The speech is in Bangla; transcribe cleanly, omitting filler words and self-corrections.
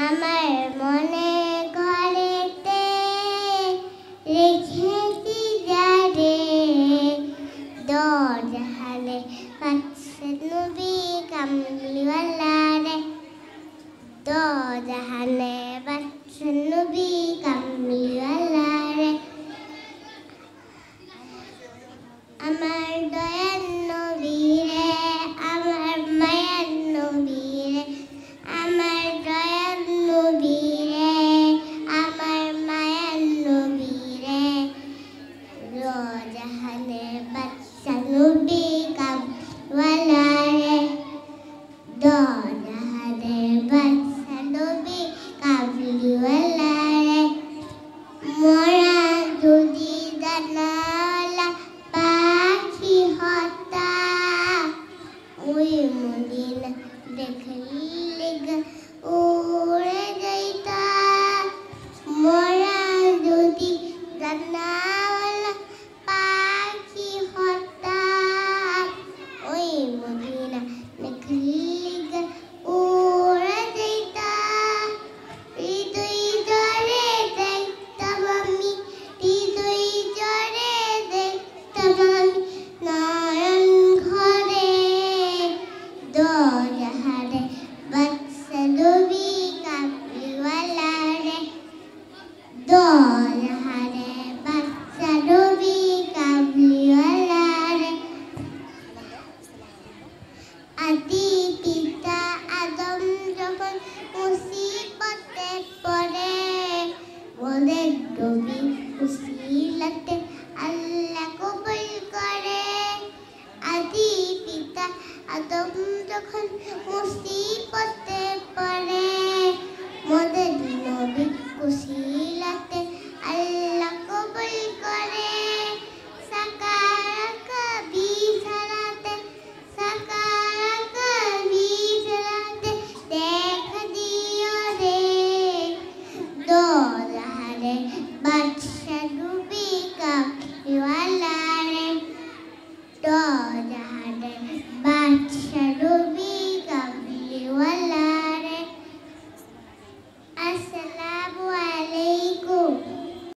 আমার মনে ঘরেতে রেখেছি যারে দোজাহানে পাচ্ছে নবী কামলিওয়ালা রে দোজাহানে পাচ্ছে নবী কামলিওয়ালা রে আমার দয়ার নবী রে আমার মায়ার নবী রে আমার দয়ার নবী রে আমার মায়ার নবী রে দোজাহানে বাদশা নবী কামলিওয়ালা রে দোজাহানে বাদশা নবী কামলিওয়ালা রে মোরা যদি জানালা পাখি হতা ওই মদিনা দেখলে